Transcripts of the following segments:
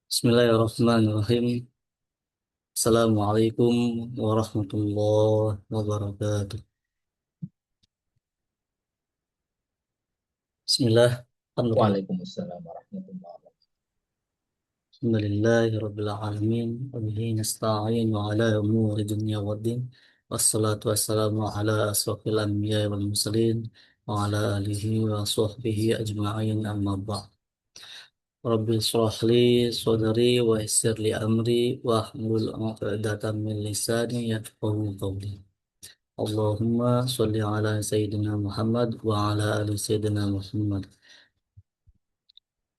Bismillahirrahmanirrahim. Assalamualaikum warahmatullahi wabarakatuh. Bismillah. Alhamdulillah. Waalaikumsalam warahmatullahi wabarakatuh. Alhamdulillahi rabbil alamin. Wa bihi nasta'in wa ala umuri dunya waddin. Wassalatu wassalamu ala asrafil anbiya wal mursalin wa ala alihi wa sahbihi ajma'in amma ba'd. Rabbi israh li sadri wa yassir li amri wa hlul 'uqdatam min lisani yafqahu qawli. Allahumma sholli ala Sayyidina Muhammad wa ala ali Sayyidina Muhammad.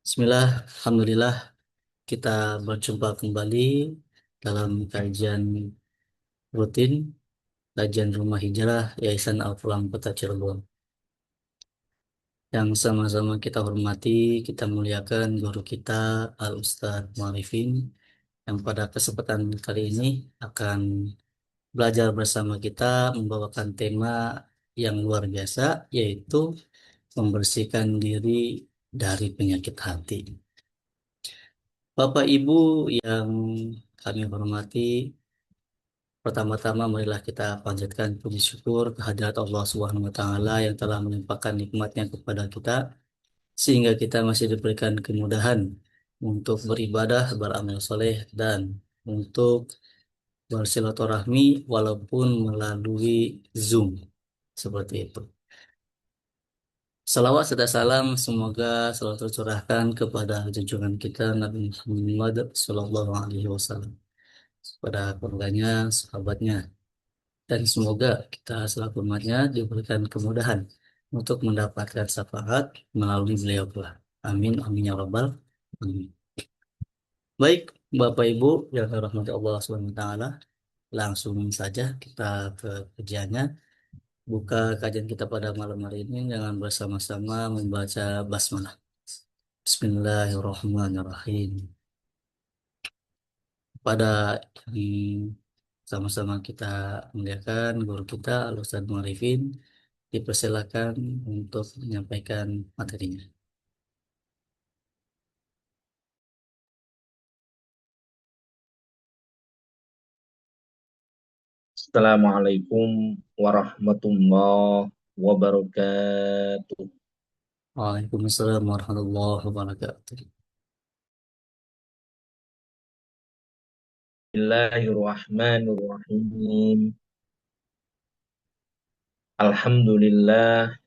Bismillah, Alhamdulillah kita berjumpa kembali dalam kajian rutin, kajian Rumah Hijrah Yayasan Al-Quran Kota Cirebon. Yang sama-sama kita hormati, kita muliakan guru kita Al-Ustadz Marifin yang pada kesempatan kali ini akan belajar bersama kita membawakan tema yang luar biasa, yaitu membersihkan diri dari penyakit hati. Bapak Ibu yang kami hormati, pertama-tama marilah kita panjatkan puji syukur kehadirat Allah Subhanahu wa taala yang telah melimpahkan nikmatnya kepada kita sehingga kita masih diberikan kemudahan untuk beribadah, beramal soleh dan untuk bersilaturahmi walaupun melalui Zoom seperti itu. Salawat serta salam semoga selalu tercurahkan kepada junjungan kita Nabi Muhammad Sallallahu Alaihi Wasallam, kepada keluarganya, sahabatnya, dan semoga kita selaku umatnya diberikan kemudahan untuk mendapatkan syafaat melalui beliau pula. Amin, amin ya rabbal alamin. Baik, Bapak Ibu yang dirahmati Allah Subhanahu Wa Taala, langsung saja kita ke kerjanya. Buka kajian kita pada malam hari ini dengan bersama-sama membaca basmalah. Bismillahirrahmanirrahim. Pada yang sama-sama kita muliakan guru kita Al-Ustadz Marifin, dipersilakan untuk menyampaikan materinya. Assalamualaikum warahmatullahi wabarakatuh. Waalaikumsalam warahmatullahi wabarakatuh. Bismillahirrahmanirrahim. Alhamdulillah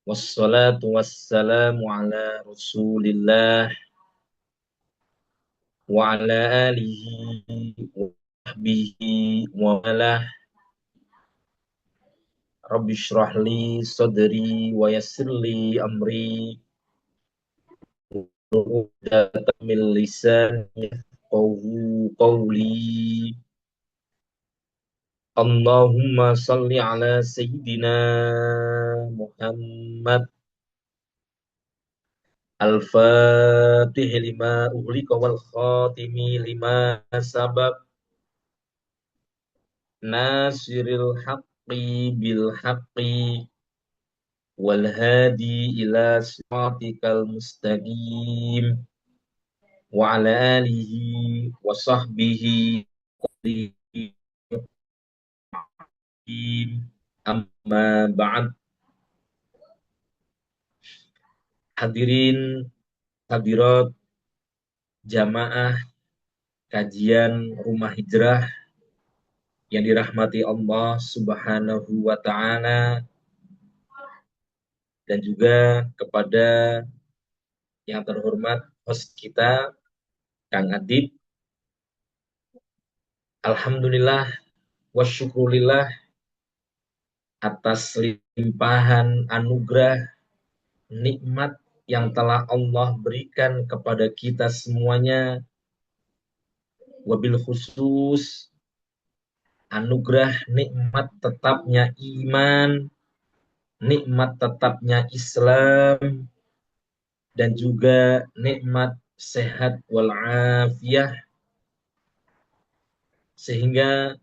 wassalatu wassalamu ala Rasulillah wa ala alihi wa sahbihi wa malah. Rabbi shrah li sadri wa yassir li amri uqdatan min lisani yafqahu qawli. Allahumma salli ala Sayyidina Muhammad al-fatih lima ughliqa wal khatimi lima sabab nasiril haqqi bil haqqi wal hadi ila siratikal mustaqim wa ala alihi wa sahbihi amma ba'd. Hadirin hadirat jamaah kajian Rumah Hijrah yang dirahmati Allah Subhanahu wa taala, dan juga kepada yang terhormat host kita Kang Adib. Alhamdulillah wa syukurillah atas limpahan anugerah nikmat yang telah Allah berikan kepada kita semuanya, wabil khusus anugerah nikmat tetapnya iman, nikmat tetapnya Islam, dan juga nikmat sehat walafiat, sehingga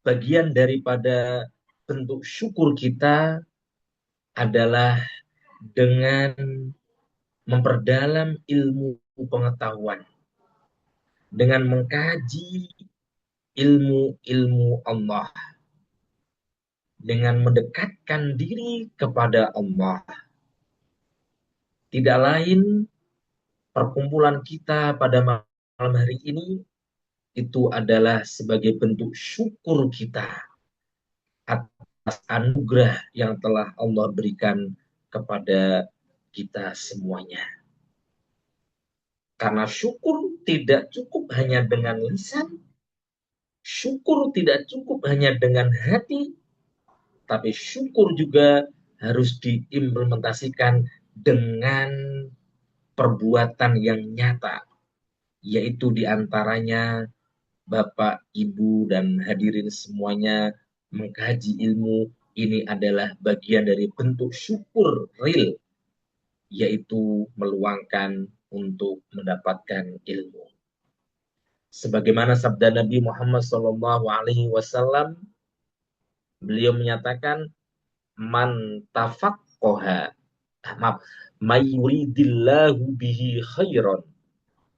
bagian daripada bentuk syukur kita adalah dengan memperdalam ilmu pengetahuan, dengan mengkaji ilmu-ilmu Allah, dengan mendekatkan diri kepada Allah. Tidak lain perkumpulan kita pada malam hari ini itu adalah sebagai bentuk syukur kita atas anugerah yang telah Allah berikan kepada kita semuanya. Karena syukur tidak cukup hanya dengan lisan, syukur tidak cukup hanya dengan hati, tapi syukur juga harus diimplementasikan dengan perbuatan yang nyata, yaitu diantaranya Bapak, Ibu, dan hadirin semuanya mengkaji ilmu. Ini adalah bagian dari bentuk syukur real, yaitu meluangkan untuk mendapatkan ilmu. Sebagaimana sabda Nabi Muhammad SAW, beliau menyatakan, man tafaqqaha, maaf, mayuridillahu bihi khairan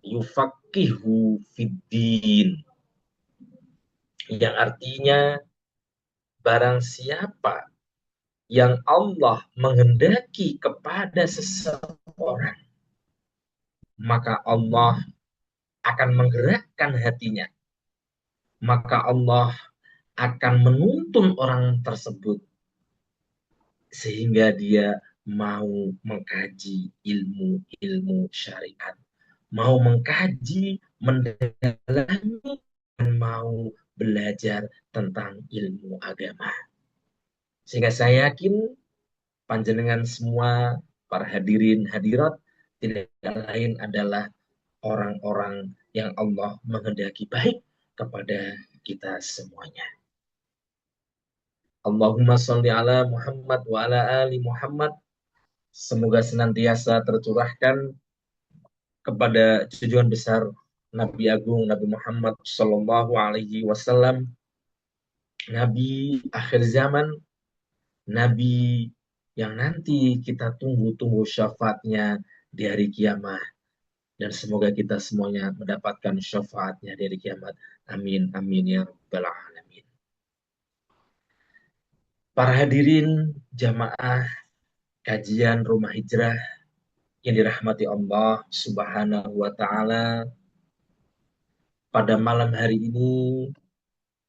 yufaqihu fiddin, yang artinya barang siapa yang Allah menghendaki kepada seseorang, maka Allah akan menggerakkan hatinya, maka Allah akan menuntun orang tersebut sehingga dia mau mengkaji ilmu-ilmu syariat, mau mengkaji, mendalami, dan mau belajar tentang ilmu agama. Sehingga saya yakin panjenengan semua, para hadirin hadirat, tidak lain adalah orang-orang yang Allah menghendaki baik kepada kita semuanya. Allahumma sholli ala Muhammad wa ala ali Muhammad. Semoga senantiasa tercurahkan kepada junjungan besar Nabi Agung Nabi Muhammad Sallallahu Alaihi Wasallam, Nabi akhir zaman, Nabi yang nanti kita tunggu-tunggu syafaatnya di hari kiamat. Dan semoga kita semuanya mendapatkan syafaatnya di hari kiamat. Amin, amin ya rabbal alamin. Para hadirin jamaah kajian Rumah Hijrah yang dirahmati Allah Subhanahu wa taala, pada malam hari ini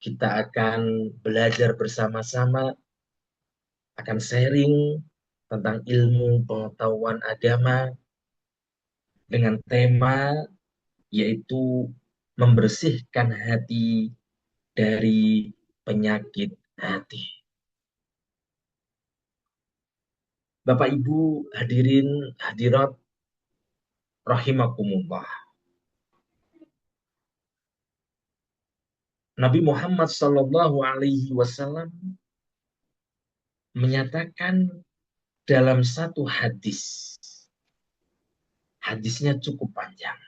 kita akan belajar bersama-sama, akan sharing tentang ilmu pengetahuan agama dengan tema yaitu membersihkan hati dari penyakit hati. Bapak Ibu hadirin hadirat rahimakumullah. Nabi Muhammad Sallallahu Alaihi Wasallam menyatakan dalam satu hadis. Hadisnya cukup panjang.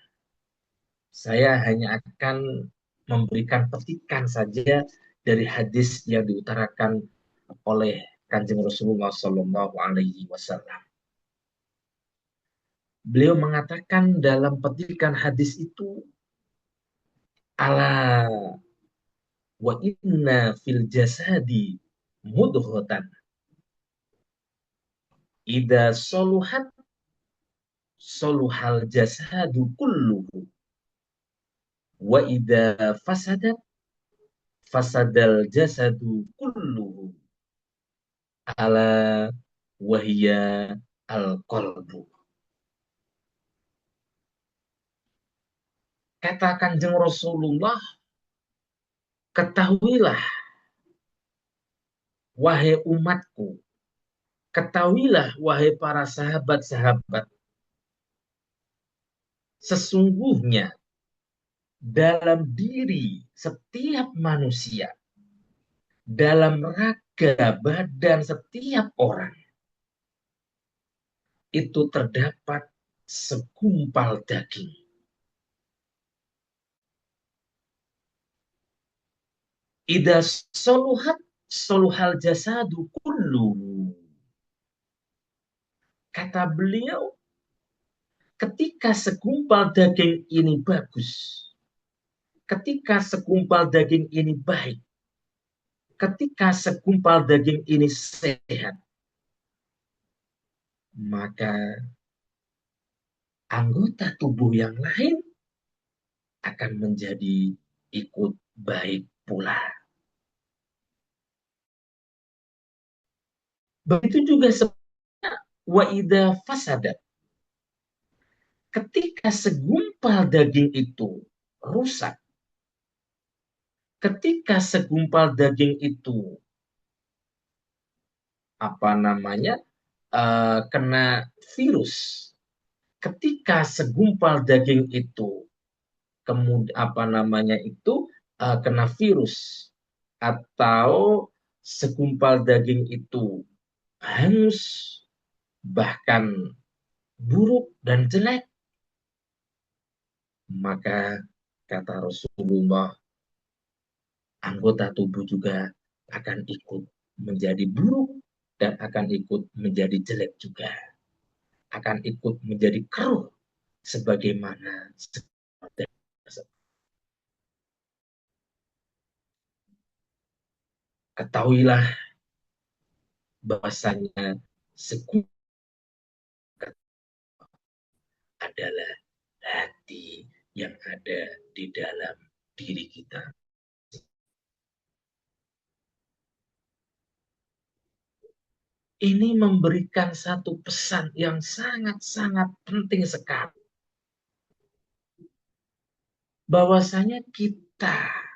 Saya hanya akan memberikan petikan saja dari hadis yang diutarakan oleh Kanjeng Rasulullah Sallallahu Alaihi Wasallam. Beliau mengatakan dalam petikan hadis itu, ala wa inna fil jasadi mudghatan idza soluhat soluhal jasadu kulluhu wa idza fasadat fasadal jasadu kulluhu ala wahya al qalbu. Kata Kanjeng Rasulullah, ketahuilah wahai umatku, ketahuilah wahai para sahabat-sahabat, sesungguhnya dalam diri setiap manusia, dalam raga badan setiap orang, itu terdapat segumpal daging. Idza soluhat soluhal jasadu kullu. Kata beliau, ketika segumpal daging ini bagus, ketika segumpal daging ini baik, ketika segumpal daging ini sehat, maka anggota tubuh yang lain akan menjadi ikut baik pula. Begitu juga sebenarnya wa idza fasadat. Ketika segumpal daging itu rusak, ketika segumpal daging itu kena virus, ketika segumpal daging itu kemudian kena virus atau segumpal daging itu hangus, bahkan buruk dan jelek, maka kata Rasulullah, anggota tubuh juga akan ikut menjadi buruk dan akan ikut menjadi jelek juga, akan ikut menjadi keruh sebagaimana ketahuilah bahwasanya sekuat adalah hati yang ada di dalam diri kita. Ini memberikan satu pesan yang sangat-sangat penting sekali. Bahwasanya kita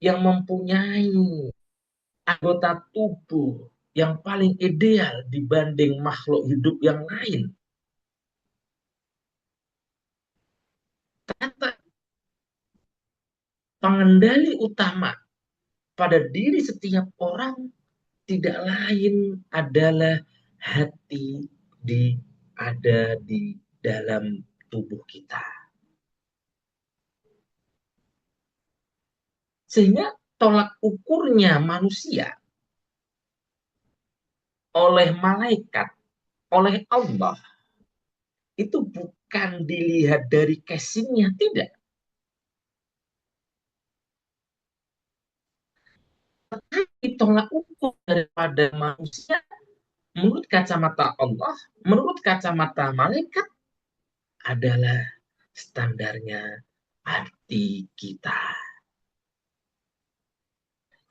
yang mempunyai anggota tubuh yang paling ideal dibanding makhluk hidup yang lain. Ternyata pengendali utama pada diri setiap orang tidak lain adalah hati ada di dalam tubuh kita. Sehingga tolak ukurnya manusia oleh malaikat, oleh Allah, itu bukan dilihat dari casingnya, tidak. Tetapi tolak ukur daripada manusia menurut kacamata Allah, menurut kacamata malaikat adalah standarnya hati kita.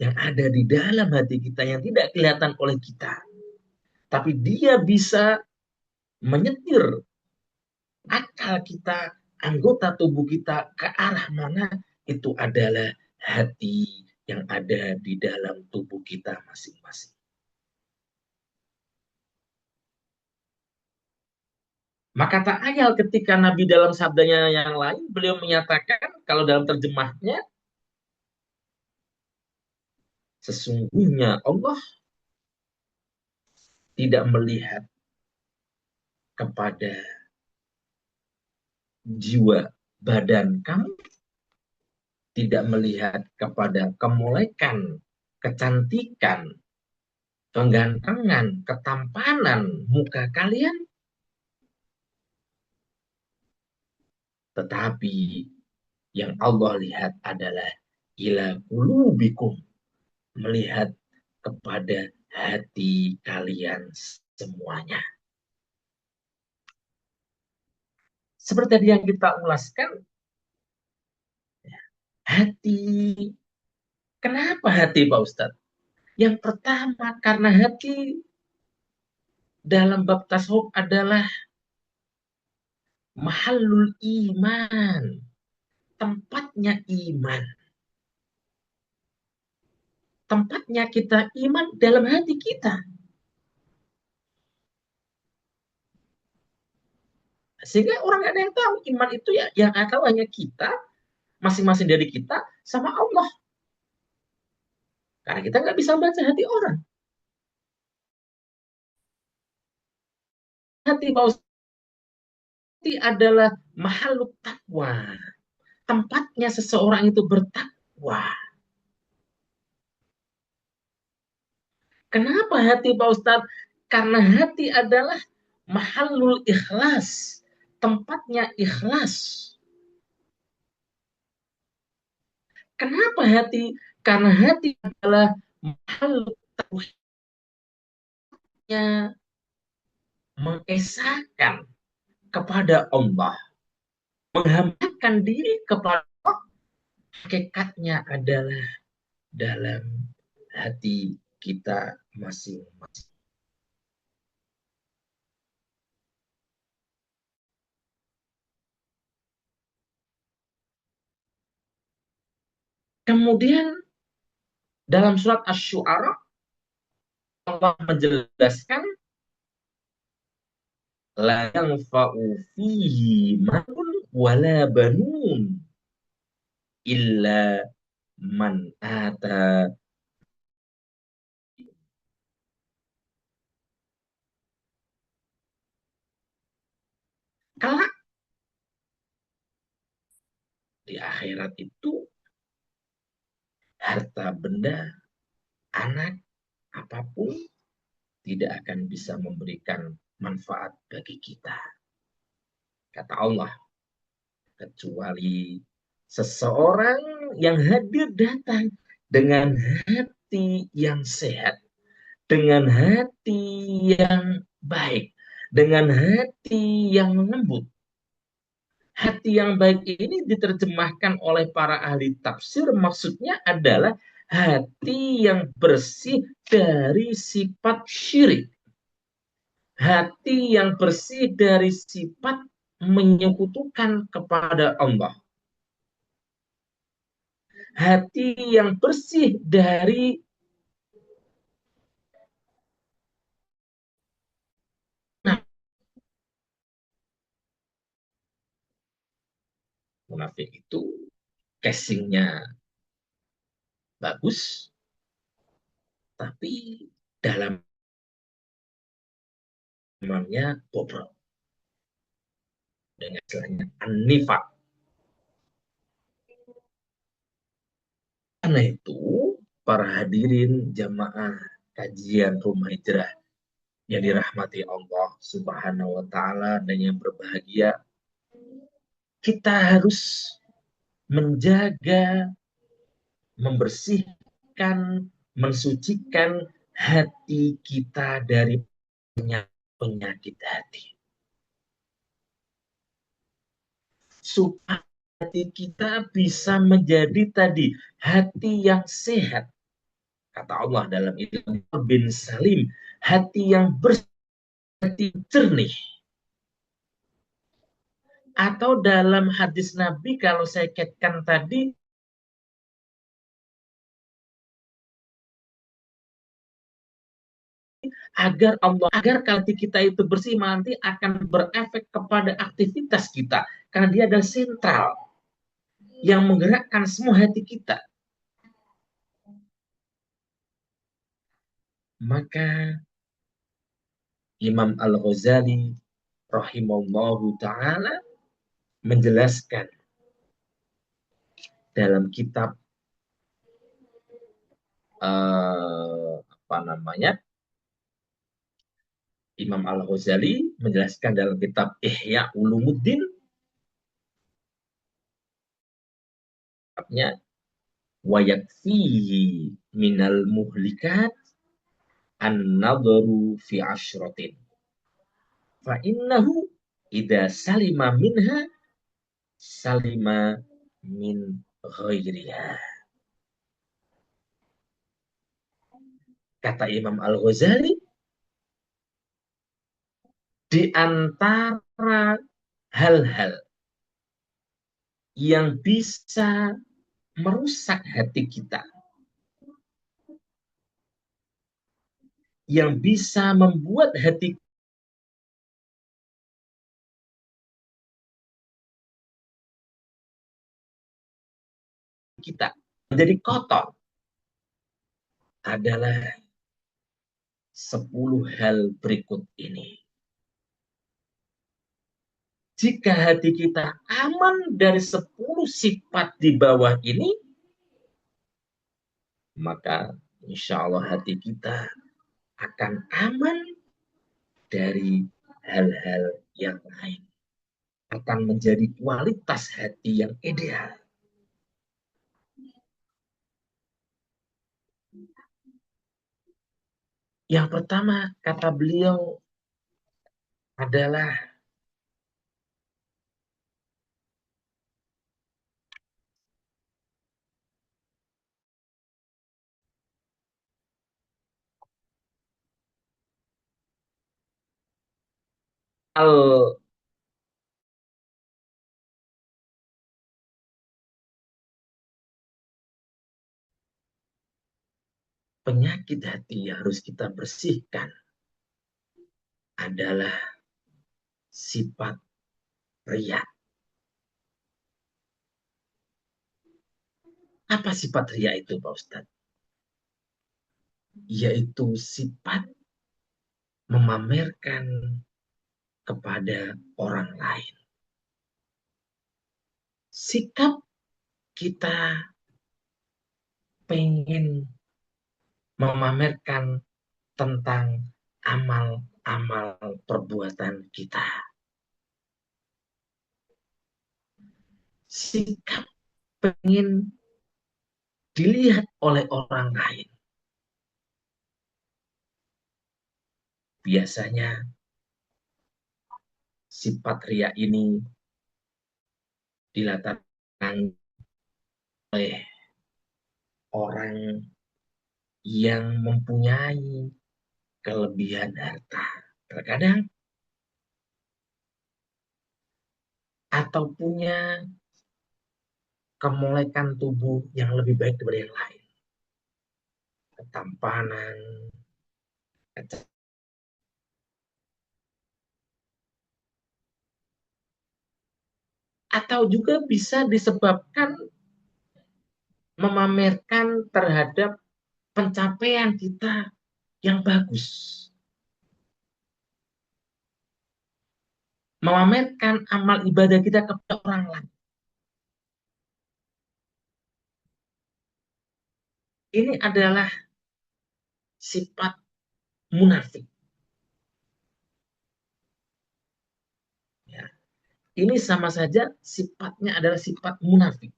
Yang ada di dalam hati kita yang tidak kelihatan oleh kita. Tapi dia bisa menyetir akal kita, anggota tubuh kita ke arah mana, itu adalah hati yang ada di dalam tubuh kita masing-masing. Maka tak ayal ketika Nabi dalam sabdanya yang lain, beliau menyatakan, kalau dalam terjemahnya, sesungguhnya Allah tidak melihat kepada jiwa badan kamu, tidak melihat kepada kemolekan, kecantikan, kegantengan, ketampanan muka kalian, tetapi yang Allah lihat adalah ila qulubikum, melihat kepada hati kalian semuanya. Seperti tadi yang kita ulaskan, hati. Kenapa hati, Pak Ustadz? Yang pertama, karena hati dalam bab tasawuf adalah mahallul iman, tempatnya iman. Tempatnya kita iman dalam hati kita. Sehingga orang ada yang tahu iman itu ya yang tahu hanya kita, masing-masing dari kita sama Allah. Karena kita nggak bisa baca hati orang. Hati adalah makhluk takwa. Tempatnya seseorang itu bertakwa. Kenapa hati, Pak Ustadz? Karena hati adalah mahallul ikhlas, tempatnya ikhlas. Kenapa hati? Karena hati adalah mahal tauhidnya, mengesahkan kepada Allah, menghambakan diri kepada Allah, hakikatnya adalah dalam hati kita masing-masing. Kemudian dalam surat Asy-Syu'ara Allah menjelaskan la yanfa'u fihi malun wala banun illa man ata. Kelak di akhirat itu harta benda, anak, apapun tidak akan bisa memberikan manfaat bagi kita. Kata Allah, kecuali seseorang yang hadir datang dengan hati yang sehat, dengan hati yang baik, dengan hati yang lembut. Hati yang baik ini diterjemahkan oleh para ahli tafsir, maksudnya adalah hati yang bersih dari sifat syirik. Hati yang bersih dari sifat menyekutukan kepada Allah. Hati yang bersih dari munafik itu casingnya bagus, tapi dalam imannya bobrok. Dengan istilahnya an-nifaq. Karena itu, para hadirin jamaah kajian Rumah Hijrah yang dirahmati Allah Subhanahu wa taala dan yang berbahagia, kita harus menjaga, membersihkan, mensucikan hati kita dari penyakit hati. Supaya hati kita bisa menjadi tadi hati yang sehat. Kata Allah dalam itu bin salim, hati yang bersih, hati jernih. Atau dalam hadis Nabi kalau saya kaitkan tadi, agar hati kita itu bersih nanti akan berefek kepada aktivitas kita, karena dia adalah sentral yang menggerakkan semua hati kita. Maka Imam Al-Ghazali rahimahullahu taala menjelaskan dalam kitab apa namanya, Imam Al-Ghazali menjelaskan dalam kitab Ihya Ulumuddin, kitabnya wa yakfihi minal muhlikat an-nadharu fi asyratin fa innahu idza salima minha salima min ghairiha. Kata Imam Al-Ghazali, di antara hal-hal yang bisa merusak hati kita, yang bisa membuat hati kita menjadi kotor adalah 10 hal berikut ini. Jika hati kita aman dari 10 sifat di bawah ini, maka insya Allah hati kita akan aman dari hal-hal yang lain akan menjadi kualitas hati yang ideal. Yang pertama, kata beliau adalah al penyakit hati yang harus kita bersihkan adalah sifat riya. Apa sifat riya itu, Pak Ustadz? Yaitu sifat memamerkan kepada orang lain. Sikap kita pengen memamerkan tentang amal-amal perbuatan kita. Sikap pengen dilihat oleh orang lain. Biasanya sifat ria ini dilatarkan oleh orang yang mempunyai kelebihan harta. Terkadang atau punya kemolekan tubuh yang lebih baik daripada yang lain. Ketampanan, atau juga bisa disebabkan memamerkan terhadap pencapaian kita yang bagus. Memamerkan amal ibadah kita kepada orang lain. Ini adalah sifat munafik. Ya. Ini sama saja sifatnya adalah sifat munafik.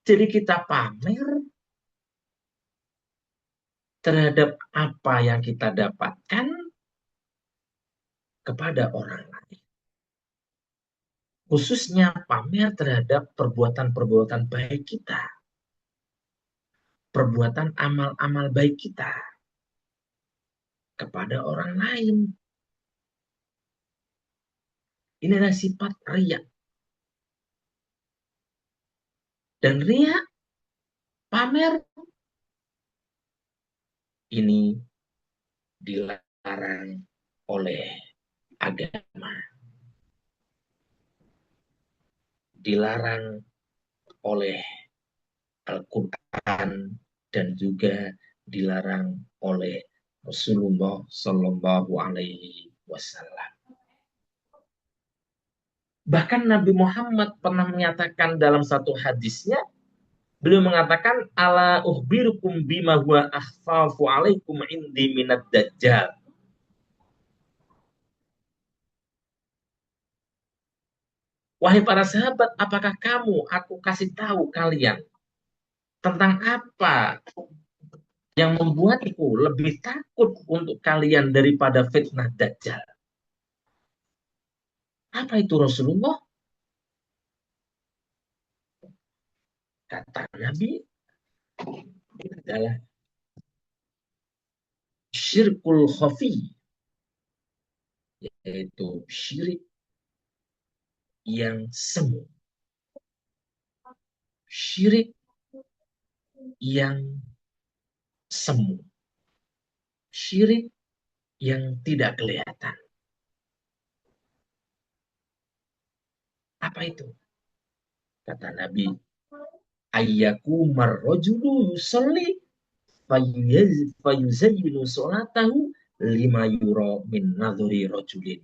Jadi kita pamer terhadap apa yang kita dapatkan kepada orang lain. Khususnya pamer terhadap perbuatan-perbuatan baik kita. Perbuatan amal-amal baik kita kepada orang lain. Ini adalah sifat riya. Dan riya, pamer, ini dilarang oleh agama. Dilarang oleh Al-Quran dan juga dilarang oleh Rasulullah Shallallahu Alaihi Wasallam. Bahkan Nabi Muhammad pernah menyatakan dalam satu hadisnya, beliau mengatakan, ala ukhbirukum bima huwa akhfafu alaikum indi minad dajjal. Wahai para sahabat, apakah aku kasih tahu kalian tentang apa yang membuatku lebih takut untuk kalian daripada fitnah dajjal? Apa itu Rasulullah? Kata Nabi adalah syirkul khafi, yaitu syirik yang semu. Syirik yang semu. Syirik yang tidak kelihatan. Apa itu? Kata Nabi, ayyaku marrojulu yusalli fayuzayyinu sholatahu lima yuro min nadhuri rojulin.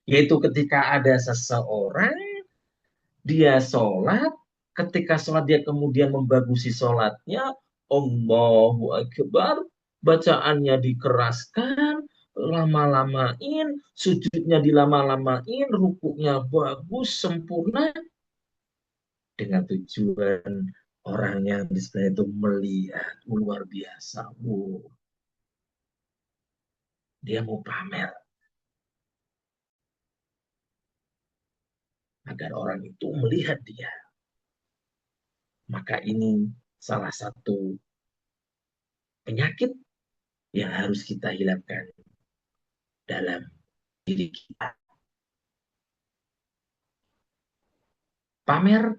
Yaitu ketika ada seseorang, dia sholat, ketika sholat dia kemudian membagusi sholatnya, Allahu Akbar, bacaannya dikeraskan, lama-lamain, sujudnya dilama-lamain, rukuknya bagus, sempurna, dengan tujuan orang yang di sebelah itu melihat luar biasa. Wow, dia mau pamer agar orang itu melihat dia. Maka ini salah satu penyakit yang harus kita hilangkan dalam diri kita. Pamer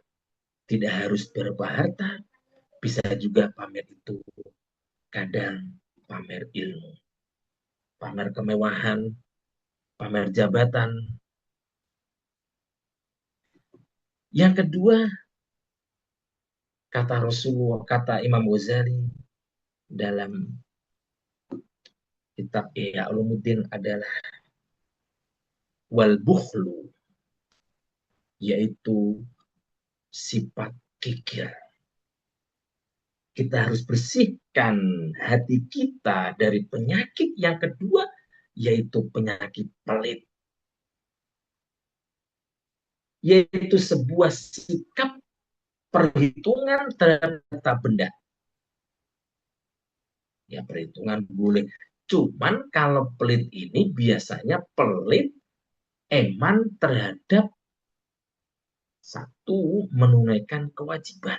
tidak harus berupa harta, bisa juga pamer itu kadang pamer ilmu, pamer kemewahan, pamer jabatan. Yang kedua, kata Rasulullah, kata Imam Ghazali dalam kitab Ihya Ulumuddin adalah wal bukhlu, yaitu sifat kikir. Kita harus bersihkan hati kita dari penyakit yang kedua, yaitu penyakit pelit. Yaitu sebuah sikap perhitungan terhadap harta benda. Ya, perhitungan boleh. Cuman kalau pelit ini biasanya pelit eman terhadap satu, menunaikan kewajiban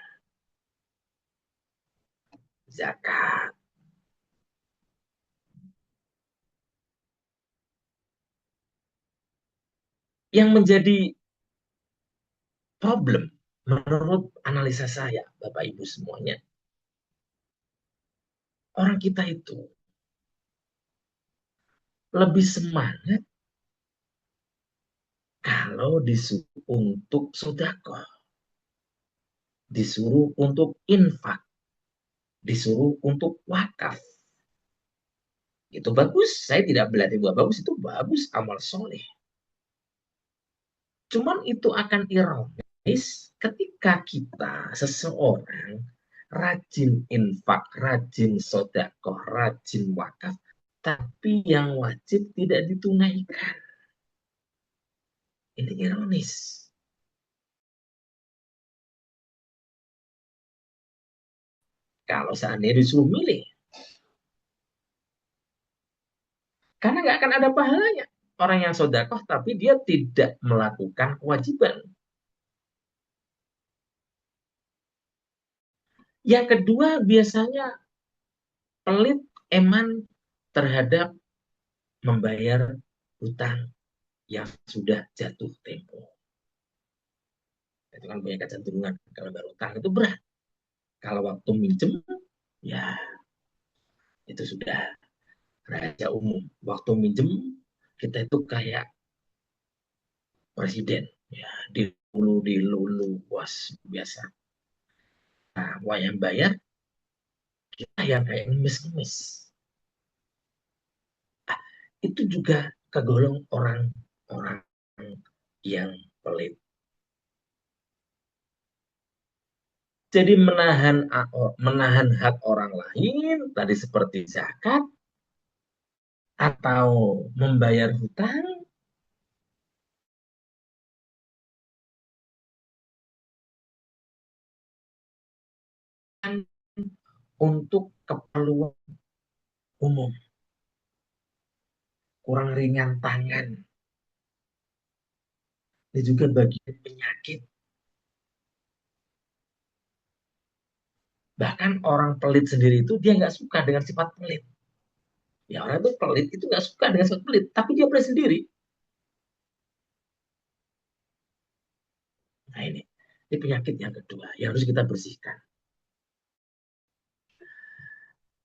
zakat. Yang menjadi problem menurut analisa saya, Bapak Ibu semuanya, orang kita itu lebih semangat kalau disuruh untuk sedekah, disuruh untuk infak, disuruh untuk wakaf. Itu bagus, saya tidak berarti buat bagus, itu bagus, amal soleh. Cuman itu akan ironis ketika kita, seseorang, rajin infak, rajin sedekah, rajin wakaf, tapi yang wajib tidak ditunaikan. Ini ironis. Kalau seandainya disuruh milih, karena nggak akan ada pahalanya. Orang yang sodakoh tapi dia tidak melakukan kewajiban. Yang kedua biasanya pelit eman terhadap membayar hutang yang sudah jatuh tempo. Itu kan punya kecenderungan. Kalau bayar hutang itu berat. Kalau waktu minjem, ya itu sudah rahasia umum. Waktu minjem, kita itu kayak presiden. Ya, dilulu, was biasa. Nah, yang bayar, kita yang kayak ngemis-ngemis. Nah, itu juga kegolong orang-orang yang pelit. Jadi menahan hak orang lain, tadi seperti zakat, atau membayar hutang, untuk keperluan umum, kurang ringan tangan. Ini juga bagian penyakit. Bahkan orang pelit sendiri itu dia nggak suka dengan sifat pelit. Ya orang itu pelit itu nggak suka dengan sifat pelit, tapi dia pelit sendiri. Nah ini penyakit yang kedua yang harus kita bersihkan.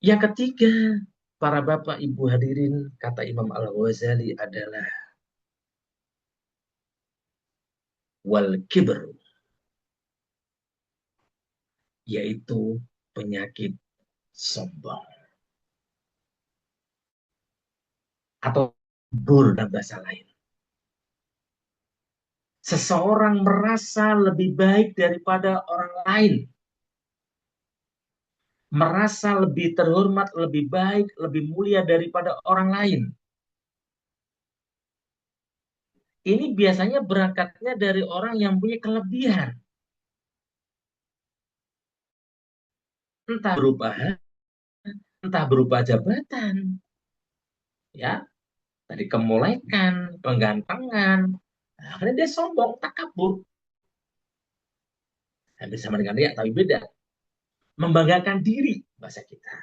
Yang ketiga, para bapak ibu hadirin, kata Imam Al-Ghazali adalah wal kibr, yaitu penyakit sombong atau bur dan bahasa lain. Seseorang merasa lebih baik daripada orang lain, merasa lebih terhormat, lebih baik, lebih mulia daripada orang lain. ini biasanya berangkatnya dari orang yang punya kelebihan, entah berupa entah berupa jabatan, ya, tadi kemolekan, penggantengan. Nah, karena dia sombong, takabur, hampir sama dengan dia, tapi beda. Membanggakan diri, bahasa kita.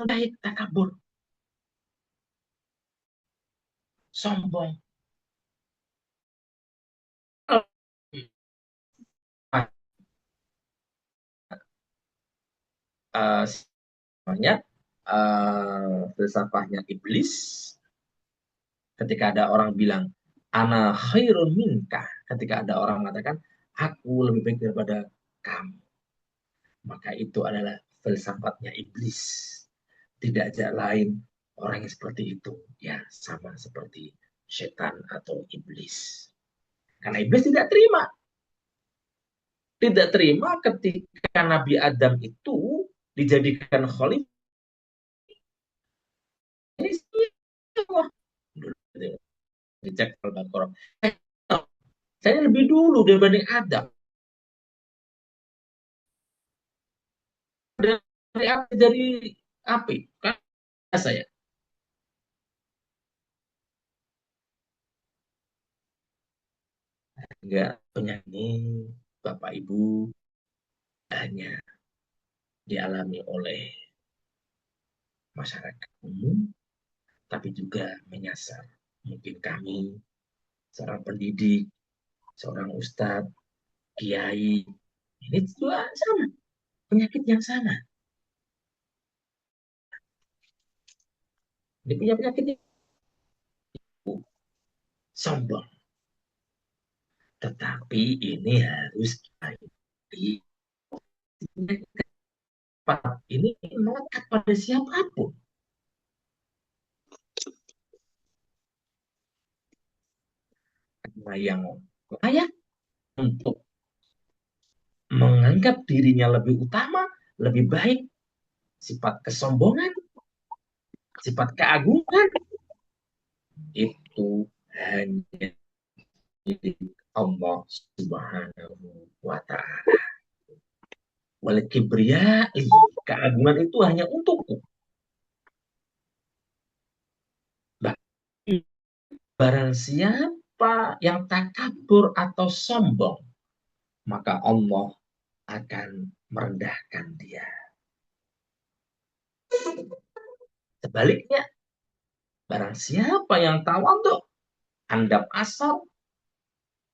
Baik, takabur, sombong. Uh, Sebenarnya filsafahnya iblis ketika ada orang bilang ana khairun minka, ketika ada orang mengatakan aku lebih baik daripada kamu, maka itu adalah filsafatnya iblis. Tidak ada lain orang yang seperti itu, ya sama seperti setan atau iblis. Karena iblis tidak terima ketika Nabi Adam itu dijadikan khalifah. Ini dicek Al-Baqarah. Saya lebih dulu dibanding Adam. Dari api, dari api. Kan saya. Enggak, penyanyi, Bapak Ibu, hanya dialami oleh masyarakat umum, tapi juga menyasar mungkin kami, seorang pendidik, seorang ustadz, kiai. Ini juga sama, penyakit yang sama. Ini punya penyakit itu, sombong. Tetapi ini harus ini melekat pada siapapun. Karena yang layak untuk menganggap dirinya lebih utama, lebih baik, sifat kesombongan, sifat keagungan, itu hanya milik Allah Subhanahu wa Ta'ala. Wal kibriyai, keagungan itu hanya untukku. Barang siapa yang takabur atau sombong, maka Allah akan merendahkan dia. Sebaliknya, barang siapa yang tawadhu, handap asal,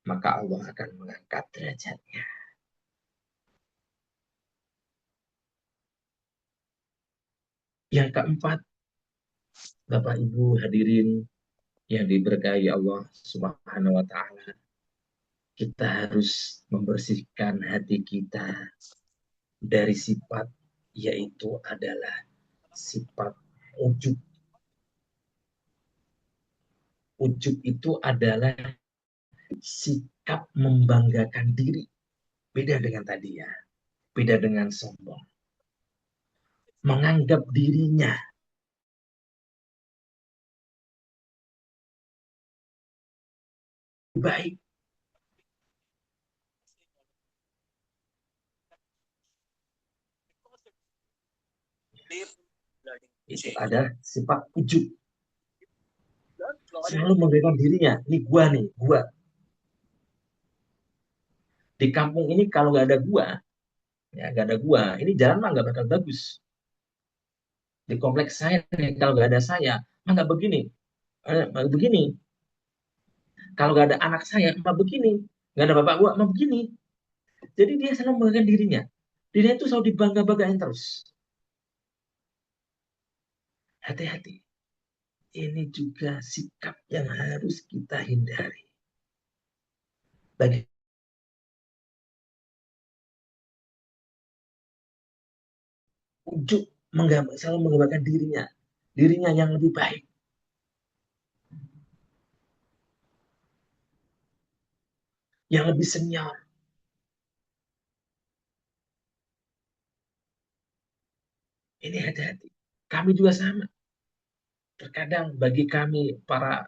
maka Allah akan mengangkat derajatnya. Yang keempat, Bapak Ibu hadirin yang diberkahi Allah Subhanahu wa taala, kita harus membersihkan hati kita dari sifat, yaitu adalah sifat ujub. Ujub itu adalah sikap membanggakan diri. Beda dengan tadi ya. Beda dengan sombong. Menganggap dirinya baik. Itu ada sifat ujub. Selalu membanggakan dirinya. Ini gua nih, gua. Di kampung ini kalau nggak ada gua, ya nggak ada gua, ini jalan mah nggak bakal bagus. Di kompleks saya nih, kalau nggak ada saya, mah nggak begini. Begini. Kalau nggak ada anak saya, mah begini. Nggak ada bapak gua, mah begini. Jadi dia selalu membanggakan dirinya. Dirinya itu selalu dibangga-banggain terus. Hati-hati. Ini juga sikap yang harus kita hindari. Bagi ujuk selalu menggambarkan dirinya yang lebih baik, yang lebih senior. Ini hati-hati. Kami juga sama. Terkadang bagi kami para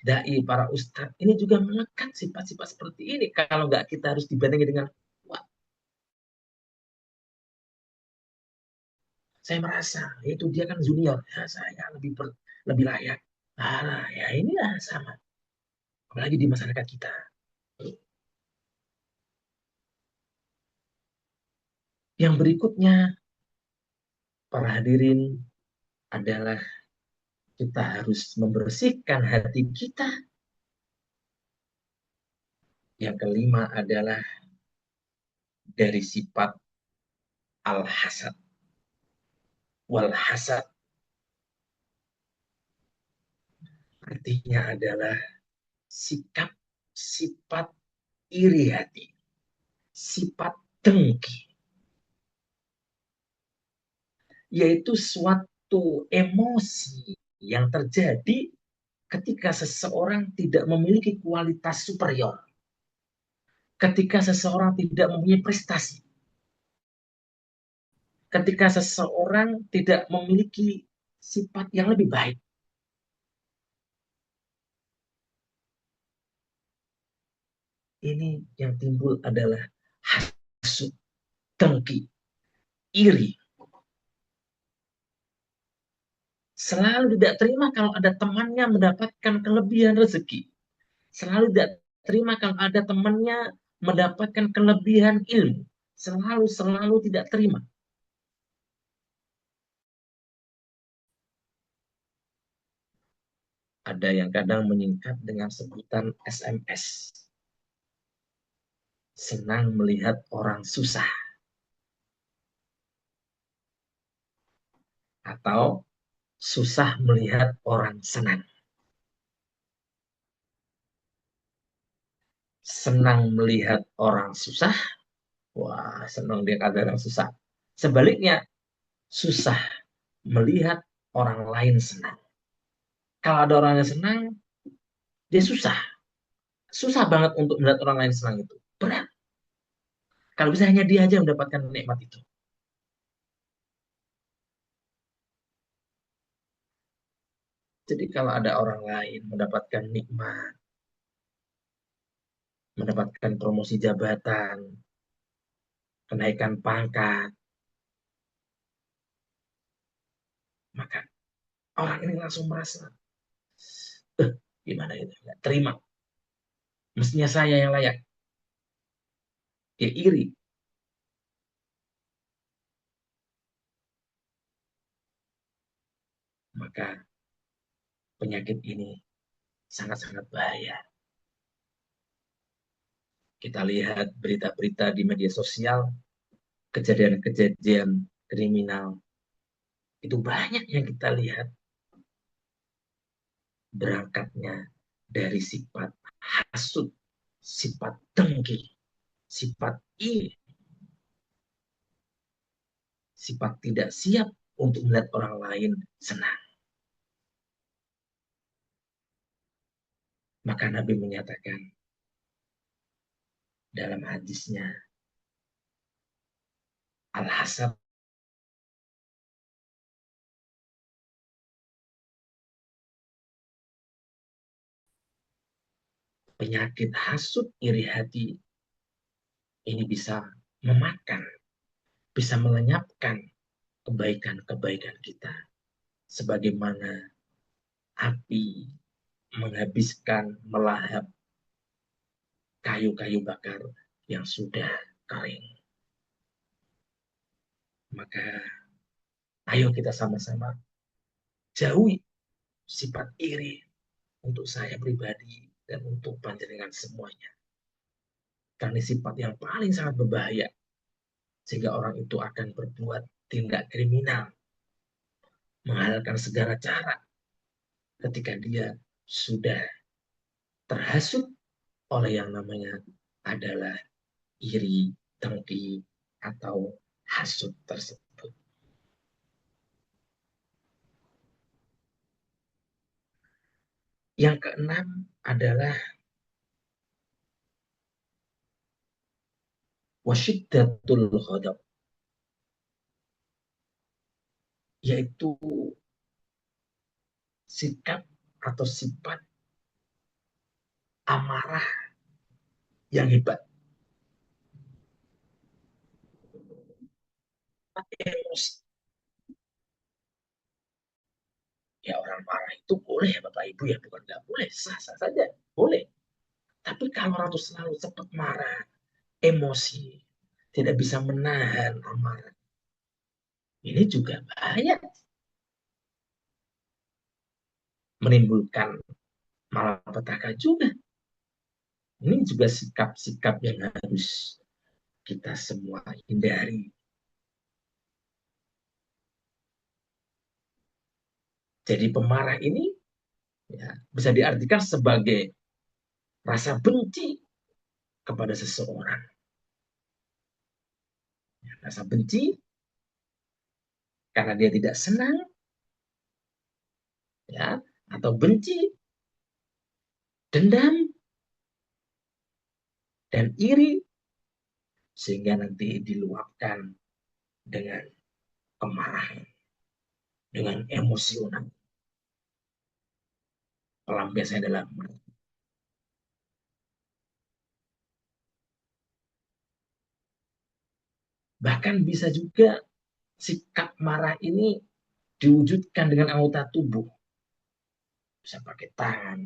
dai, para ustadz, ini juga melekat sifat-sifat seperti ini. Kalau nggak kita harus dibandingin dengan, wah, saya merasa itu dia kan junior, ya, saya lebih layak. Ah, ya inilah sama. Apalagi di masyarakat kita. Yang berikutnya, para hadirin, adalah kita harus membersihkan hati kita. Yang kelima adalah dari sifat al-hasad. Wal-hasad artinya adalah sikap, sifat iri hati, sifat dengki, yaitu suatu emosi yang terjadi ketika seseorang tidak memiliki kualitas superior, ketika seseorang tidak mempunyai prestasi, ketika seseorang tidak memiliki sifat yang lebih baik. Ini yang timbul adalah hasut, dengki, iri. Selalu tidak terima kalau ada temannya mendapatkan kelebihan rezeki. Selalu tidak terima kalau ada temannya mendapatkan kelebihan ilmu. Selalu tidak terima. Ada yang kadang menyingkat dengan sebutan SMS. Senang melihat orang susah. Atau susah melihat orang senang. Senang melihat orang susah. Wah, senang dia ada orang susah. Sebaliknya, susah melihat orang lain senang. Kalau ada orang yang senang, dia susah. Susah banget untuk melihat orang lain senang itu. Berat. Kalau bisa hanya dia aja mendapatkan nikmat itu. Jadi kalau ada orang lain mendapatkan nikmat, mendapatkan promosi jabatan, kenaikan pangkat, maka orang ini langsung merasa, gimana itu, nggak terima. Mestinya saya yang layak. Dia iri. Maka penyakit ini sangat-sangat bahaya. Kita lihat berita-berita di media sosial, kejadian-kejadian kriminal. Itu banyak yang kita lihat berangkatnya dari sifat hasut, sifat dengki, sifat iri, sifat tidak siap untuk melihat orang lain senang. Maka Nabi menyatakan dalam hadisnya, al-hasad, penyakit hasut iri hati ini bisa memakan, bisa melenyapkan kebaikan-kebaikan kita. Sebagaimana api menghabiskan, melahap kayu-kayu bakar yang sudah kering. Maka ayo kita sama-sama jauhi sifat iri untuk saya pribadi dan untuk panjenengan semuanya. Karena sifat yang paling sangat berbahaya sehingga orang itu akan berbuat tindak kriminal, menghalalkan segala cara ketika dia sudah terhasut oleh yang namanya adalah iri, dengki, atau hasut tersebut. Yang keenam adalah wasyiddatul ghadab. yaitu sikap atau sifat amarah yang hebat. Emosi. Ya orang marah itu boleh ya Bapak Ibu ya, bukan nggak boleh, sah-sah saja, boleh. Tapi kalau orang itu selalu cepat marah, emosi, tidak bisa menahan amarah, ini juga bahaya, menimbulkan malapetaka juga. Ini juga sikap-sikap yang harus kita semua hindari. Jadi pemarah ini ya, bisa diartikan sebagai rasa benci kepada seseorang. Rasa benci karena dia tidak senang, ya, atau benci, dendam, dan iri, sehingga nanti diluapkan dengan kemarahan, dengan emosional, pelampiasannya dalam. Bahkan bisa juga sikap marah ini diwujudkan dengan anggota tubuh, bisa pakai tangan,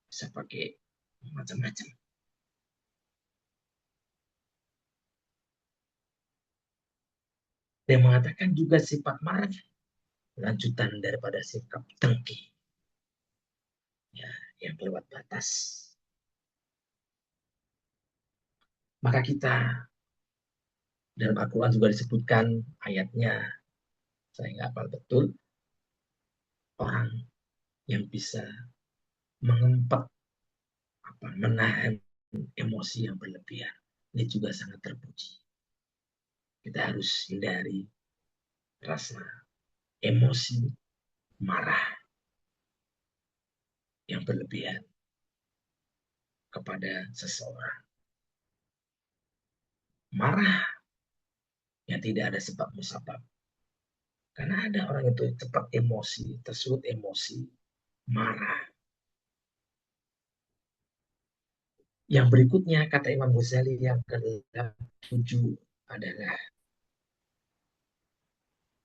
bisa pakai macam-macam. Dia mengatakan juga sifat marah lanjutan daripada sikap dengki, ya, yang lewat batas. Maka kita dalam Al-Quran juga disebutkan ayatnya, saya nggak hafal betul, orang yang bisa mengempat, menahan emosi yang berlebihan, ini juga sangat terpuji. Kita harus hindari rasa emosi marah yang berlebihan kepada seseorang. Marah yang tidak ada sebab musabab. Karena ada orang itu cepat emosi, tersulut emosi, marah. Yang berikutnya kata Imam Ghazali yang ke-7 adalah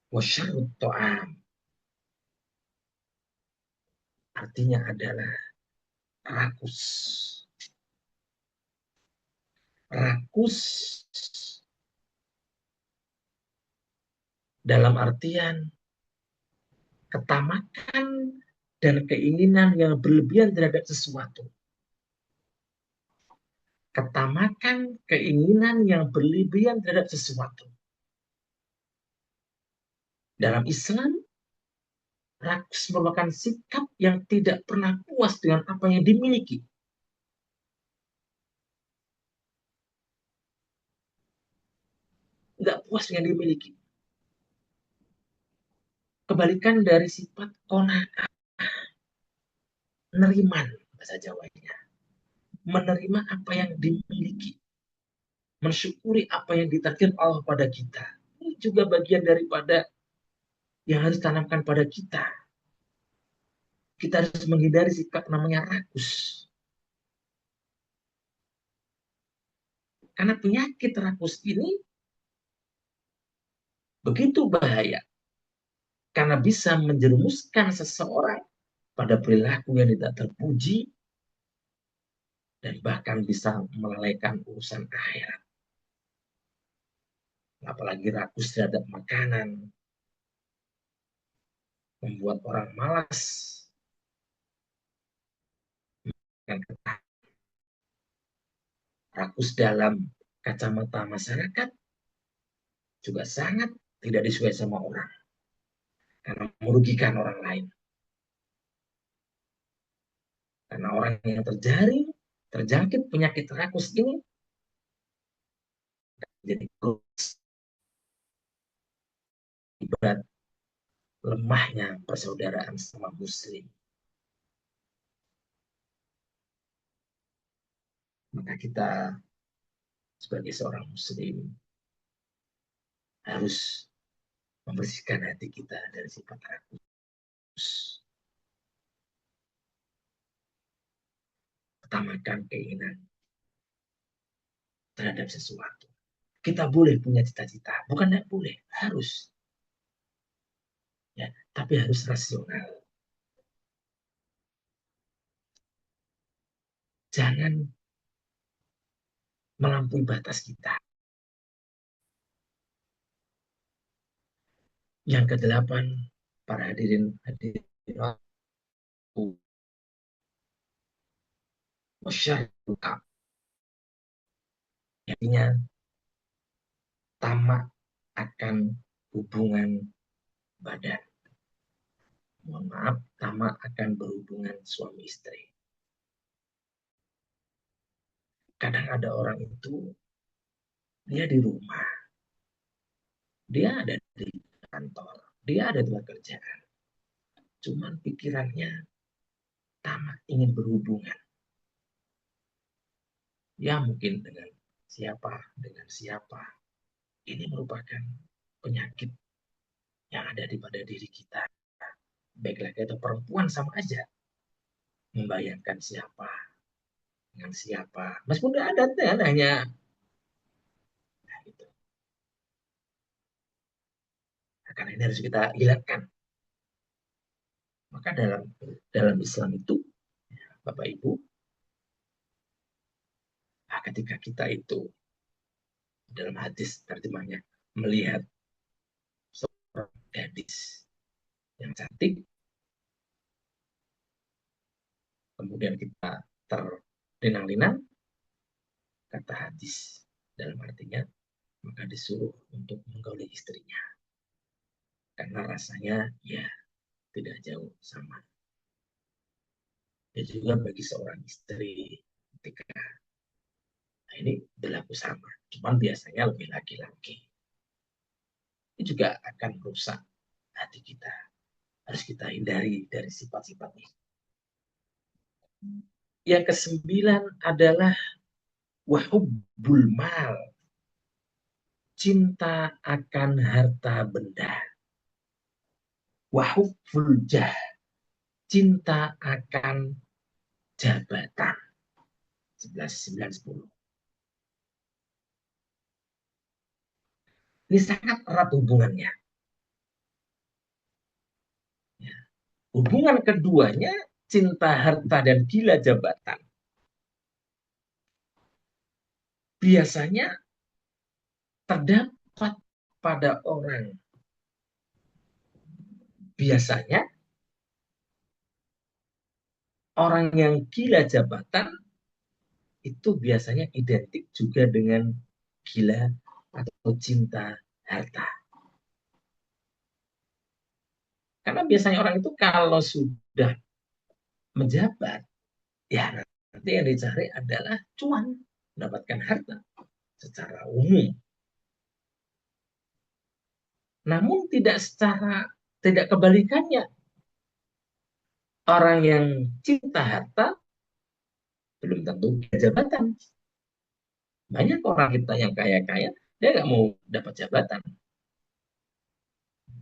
wasyarut to'am. Artinya adalah rakus. Rakus dalam artian ketamakan dan keinginan yang berlebihan terhadap sesuatu. Ketamakan, keinginan yang berlebihan terhadap sesuatu. Dalam Islam, rakus merupakan sikap yang tidak pernah puas dengan apa yang dimiliki. Nggak puas dengan yang dimiliki. Kebalikan dari sifat qanaah, neriman, bahasa Jawanya. Menerima apa yang dimiliki. Mensyukuri apa yang ditakdir Allah pada kita. Ini juga bagian daripada yang harus tanamkan pada kita. Kita harus menghindari sikap namanya rakus. Karena penyakit rakus ini begitu bahaya. Karena bisa menjerumuskan seseorang pada perilaku yang tidak terpuji dan bahkan bisa melalaikan urusan akhirat. Apalagi rakus terhadap makanan, membuat orang malas, dan rakus dalam kacamata masyarakat juga sangat tidak disukai sama orang karena merugikan orang lain. Karena orang yang terjangkit penyakit rakus ini jadi akibat lemahnya persaudaraan sama muslim. Maka kita sebagai seorang muslim harus membersihkan hati kita dari sifat rakus, utamakan keinginan terhadap sesuatu. Kita boleh punya cita-cita, bukan tidak boleh, harus, ya, tapi harus rasional. Jangan melampaui batas kita. Yang kedelapan, para hadirin masyarakat, artinya tamak akan hubungan badan. Mohon maaf, tamak akan berhubungan suami istri. Kadang ada orang itu, dia di rumah, dia ada di kantor, dia ada di tempat kerjaan. Cuman pikirannya tamak ingin berhubungan. Ya mungkin dengan siapa. Ini merupakan penyakit yang ada di pada diri kita. Baik laki atau perempuan sama aja. Membayangkan siapa, dengan siapa. Meskipun tidak ada, hanya nah, gitu. Nah, karena ini harus kita hilangkan. Maka dalam Islam itu, Bapak Ibu, nah, ketika kita itu dalam hadis terjemahnya melihat seorang gadis yang cantik, kemudian kita terlinang-linang, kata hadis dalam artinya, maka disuruh untuk menggauli istrinya. Karena rasanya ya tidak jauh sama. Dan juga bagi seorang istri ketika nah ini berlaku sama, cuman biasanya lebih laki-laki. Ini juga akan merusak hati kita. Harus kita hindari dari sifat-sifat ini. Yang kesembilan adalah wahubbul mal, cinta akan harta benda. Wahubbul jah, cinta akan jabatan. 11, 9, 10. Ini sangat erat hubungannya. Ya. Hubungan keduanya, cinta harta dan gila jabatan. Biasanya terdapat pada orang. Biasanya orang yang gila jabatan itu biasanya identik juga dengan gila atau cinta harta. Karena biasanya orang itu kalau sudah menjabat, ya nanti yang dicari adalah cuan, mendapatkan harta secara umum. Namun tidak kebalikannya. Orang yang cinta harta belum tentu jabatan. Banyak orang kita yang kaya-kaya, dia nggak mau dapat jabatan.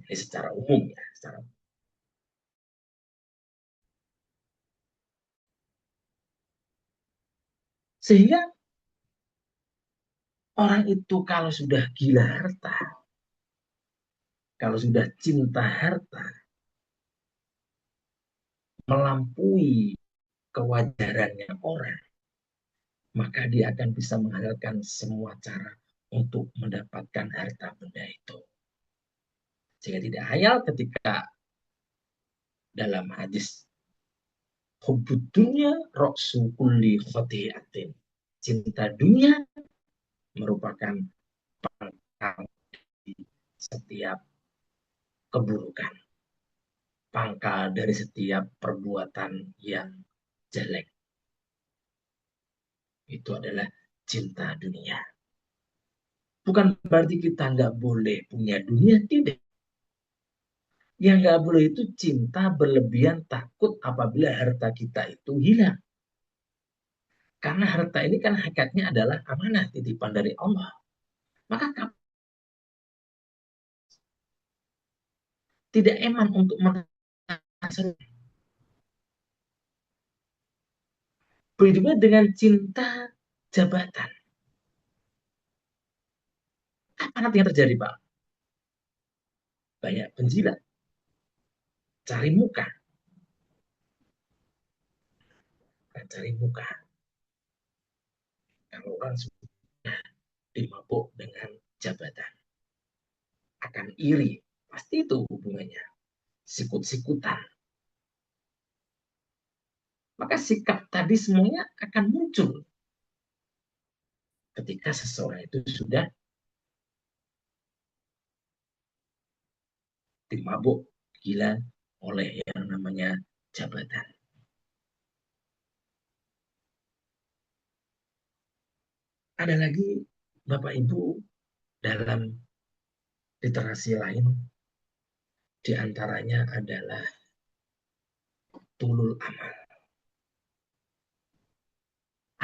Ini secara umum ya. Sehingga orang itu kalau sudah gila harta, kalau sudah cinta harta, melampaui kewajarannya orang, maka dia akan bisa menghalalkan semua cara untuk mendapatkan harta benda itu. Sehingga tidak hayal ketika dalam hadis hubbud dunya ra'su kulli khati'atin. Cinta dunia merupakan pangkal di setiap keburukan. Pangkal dari setiap perbuatan yang jelek. Itu adalah cinta dunia. Bukan berarti kita nggak boleh punya dunia, tidak. Yang nggak boleh itu cinta berlebihan, takut apabila harta kita itu hilang. Karena harta ini kan hakikatnya adalah amanah, titipan dari Allah. Maka tidak eman untuk merasa. Begitu juga dengan cinta jabatan. Apa nanti yang terjadi, Pak? Banyak penjilat, cari muka, cari muka. Kalau orang sudah dimabuk dengan jabatan, akan iri. Pasti itu hubungannya. Sikut-sikutan. Maka sikap tadi semuanya akan muncul ketika seseorang itu sudah dimabuk gila oleh yang namanya jabatan. Ada lagi Bapak Ibu dalam literasi lain, diantaranya adalah tulul amal.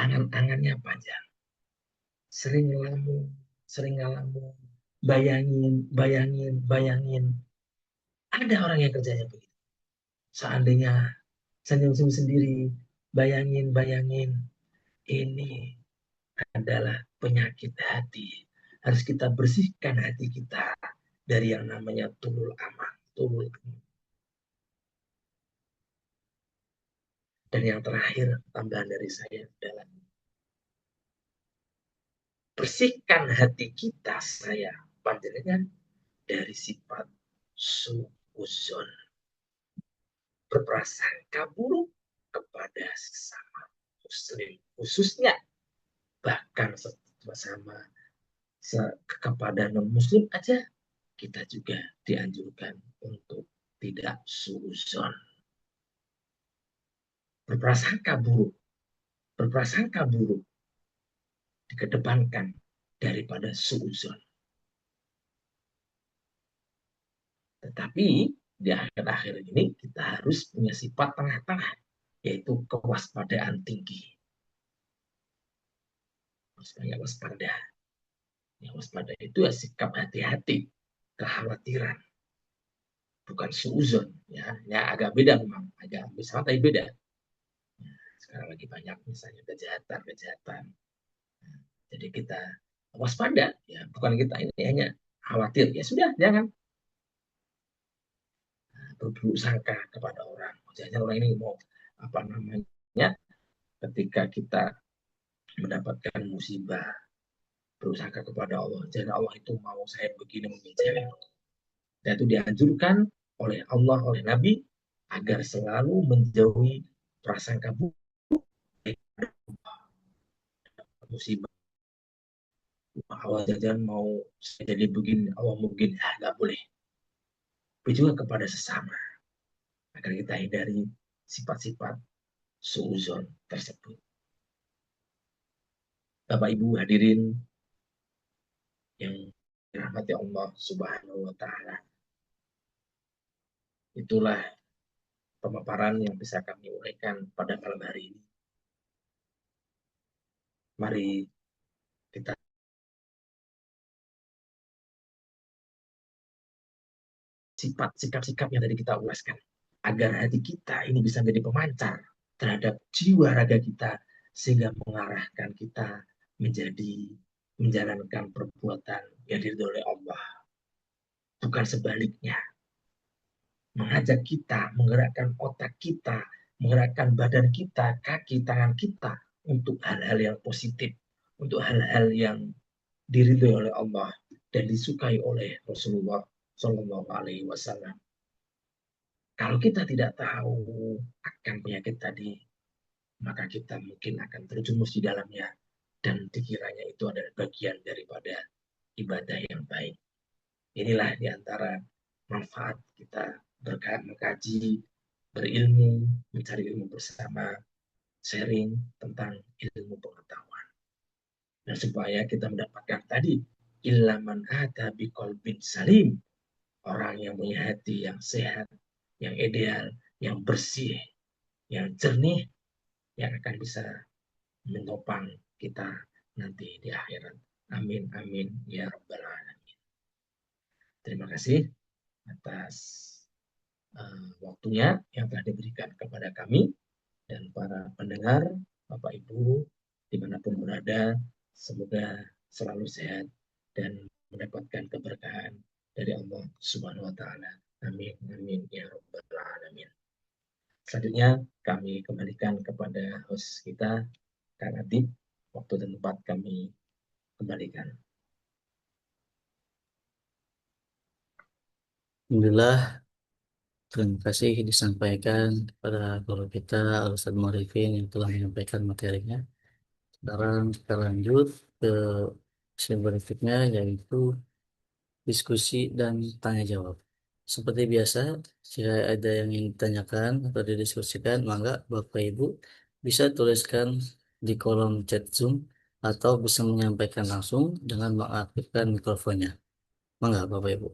Angan-angannya panjang, sering ngelamun, sering ngalamun, bayangin, bayangin, bayangin. Ada orang yang kerjanya begitu. Seandainya senyum-senyum sendiri, bayangin, bayangin. Ini adalah penyakit hati. Harus kita bersihkan hati kita dari yang namanya tulul amal. Tulul. Dan yang terakhir, tambahan dari saya adalah bersihkan hati kita, saya panjenengan, dari sifat suuzon, berprasangka buruk kepada sesama muslim, khususnya bahkan sama kepada non muslim aja kita juga dianjurkan untuk tidak suuzon, berprasangka buruk, berprasangka buruk dikedepankan daripada suuzon. Tetapi di akhir-akhir ini kita harus punya sifat tengah-tengah, yaitu kewaspadaan tinggi. Maksudnya waspada. Yang waspada itu ya sikap hati-hati, kekhawatiran, bukan suuzon. Ya agak beda memang, agak sama tapi beda. Sekarang lagi banyak misalnya kejahatan. Jadi kita waspada, ya bukan kita ini hanya khawatir. Ya sudah, jangan berburuk sangka kepada orang. Jangan orang ini mau apa namanya, ketika kita mendapatkan musibah, berusaha kepada Allah. Jangan Allah itu mau saya begini begini. Dan itu dianjurkan oleh Allah, oleh Nabi, agar selalu menjauhi prasangka buruk, musibah. Allah jajan mau jadi begini, Allah mungkin nggak boleh. Tapi juga kepada sesama, agar kita hindari sifat-sifat suuzon tersebut. Bapak Ibu hadirin yang dirahmati Allah Subhanahu wa taala. Itulah pemaparan yang bisa kami uraikan pada malam hari ini. Mari kita sifat sikap-sikap yang tadi kita ulaskan, agar hati kita ini bisa menjadi pemancar terhadap jiwa raga kita, sehingga mengarahkan kita menjadi menjalankan perbuatan yang diridhoi oleh Allah, bukan sebaliknya. Mengajak kita, menggerakkan otak kita, menggerakkan badan kita, kaki, tangan kita untuk hal-hal yang positif, untuk hal-hal yang diridhoi oleh Allah dan disukai oleh Rasulullah Shallallahu Alaihi Wasallam. Kalau kita tidak tahu akan penyakit tadi, maka kita mungkin akan terjumus di dalamnya dan dikiranya itu adalah bagian daripada ibadah yang baik. Inilah diantara manfaat kita berkat mengkaji, berilmu, mencari ilmu bersama, sharing tentang ilmu pengetahuan. Dan supaya kita mendapatkan tadi ilaman ata biqalbin salim, orang yang punya hati yang sehat, yang ideal, yang bersih, yang jernih, yang akan bisa menopang kita nanti di akhirat. Amin, amin, ya rabbal alamin. Terima kasih atas waktunya yang telah diberikan kepada kami dan para pendengar, Bapak Ibu, dimanapun berada, semoga selalu sehat dan mendapatkan keberkahan dari Allah Subhanahu wa Ta'ala. Amin, amin, ya Rabbal 'Alamin. Selanjutnya, kami kembalikan kepada host kita, Kak Adib. Waktu dan tempat kami kembalikan. Alhamdulillah, terima kasih disampaikan kepada guru kita, Al-Ustadz Marifin yang telah menyampaikan materinya. Sekarang kita lanjut ke sesi berikutnya, yaitu diskusi dan tanya jawab. Seperti biasa, jika ada yang ingin ditanyakan atau didiskusikan, maka Bapak Ibu bisa tuliskan di kolom chat Zoom atau bisa menyampaikan langsung dengan mengaktifkan mikrofonnya. Mangga Bapak Ibu.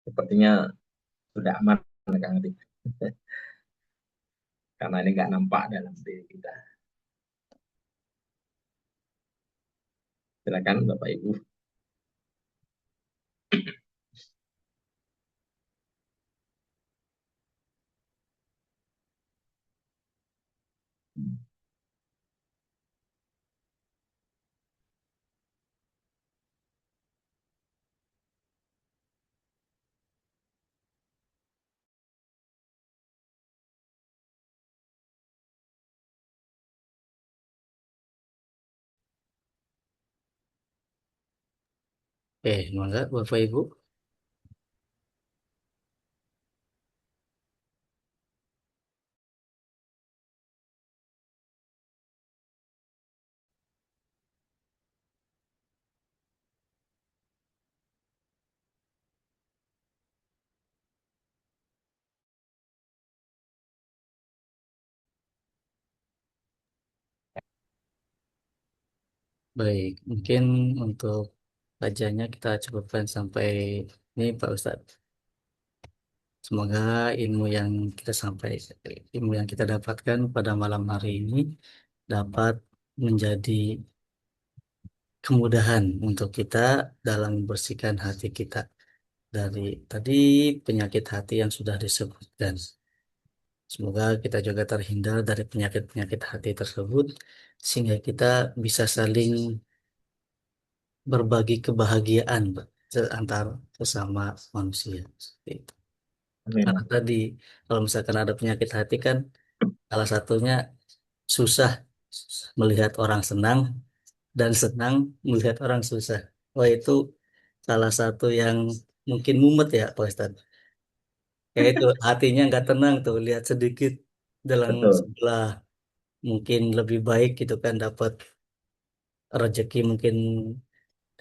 Sepertinya sudah aman, Kang Adib, karena ini nggak nampak dalam diri kita. Silakan Bapak Ibu. Mangga Bapak Ibu. Baik, mungkin untuk kajiannya kita cukupkan sampai ini Pak Ustadz. Semoga ilmu yang kita sampaikan, ilmu yang kita dapatkan pada malam hari ini dapat menjadi kemudahan untuk kita dalam membersihkan hati kita dari tadi penyakit hati yang sudah disebutkan. Semoga kita juga terhindar dari penyakit-penyakit hati tersebut sehingga kita bisa saling berbagi kebahagiaan Pak, antar sesama manusia. Seperti itu. Karena Amin. tadi kalau misalkan ada penyakit hati kan salah satunya susah melihat orang senang dan senang melihat orang susah. Wah itu salah satu yang mungkin mumet ya Pak Ustadz. Ya itu hatinya nggak tenang tuh lihat sedikit dalam Betul. sebelah mungkin lebih baik gitu kan dapat rezeki mungkin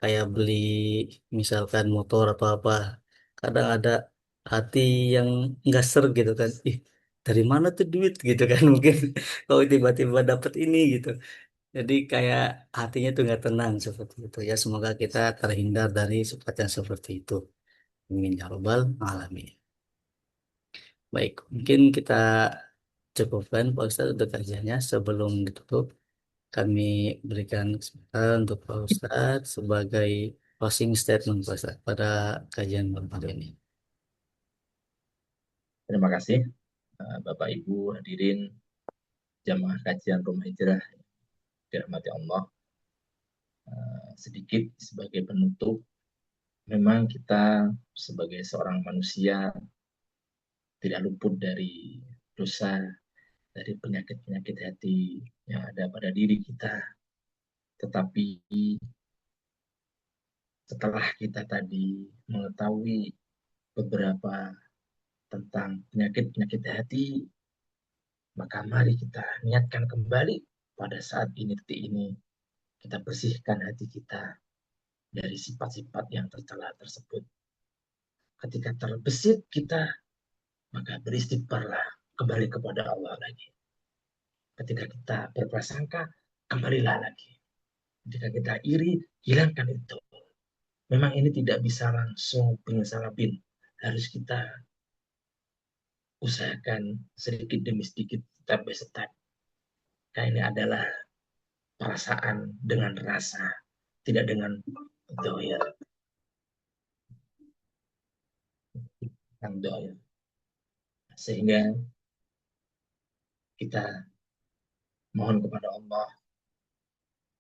kayak beli misalkan motor atau apa. Kadang ada hati yang nggak ser gitu kan. Ih, dari mana tuh duit gitu kan mungkin kalau tiba-tiba dapat ini gitu. Jadi kayak hatinya tuh nggak tenang seperti itu ya. Semoga kita terhindar dari sifat yang seperti itu. Amin ya robbal alamin. Baik, mungkin kita cukupkan Pak Ustadz untuk kajiannya sebelum ditutup. Kami berikan kesempatan untuk Pak Ustadz sebagai closing statement Pak Ustadz pada kajian malam hari ini. Terima kasih Bapak Ibu hadirin jamaah kajian Rumah Hijrah dirahmati Allah. Sedikit sebagai penutup, memang kita sebagai seorang manusia tidak luput dari dosa, dari penyakit-penyakit hati yang ada pada diri kita. Tetapi setelah kita tadi mengetahui beberapa tentang penyakit-penyakit hati, maka mari kita niatkan kembali pada saat ini, detik ini, kita bersihkan hati kita dari sifat-sifat yang tercela tersebut. Ketika terbesit kita, maka beristighfarlah kembali kepada Allah lagi. Ketika kita berprasangka, kembalilah lagi. Ketika kita iri, hilangkan itu. Memang ini tidak bisa langsung penyesalan, harus kita usahakan sedikit demi sedikit, step by step. Karena ini adalah perasaan dengan rasa, tidak dengan doya. Sehingga kita mohon kepada Allah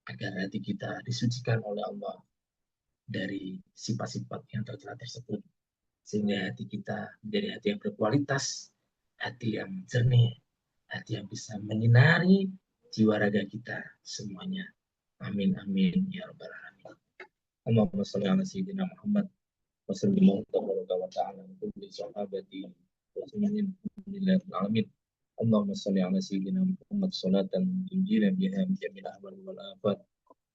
agar hati kita disucikan oleh Allah dari sifat-sifat yang tercela tersebut. Sehingga hati kita menjadi hati yang berkualitas, hati yang jernih, hati yang bisa menyinari jiwa raga kita semuanya. Amin, amin, ya rabbal alamin. Allahumma sholli ala sayyidina Muhammad wa sallallahu wa ta'ala wa kulli sahabati wa sallim alamin. Allahumma sholli ala sayyidina Muhammad salatan tunjina biha min jamil ahwal wal afat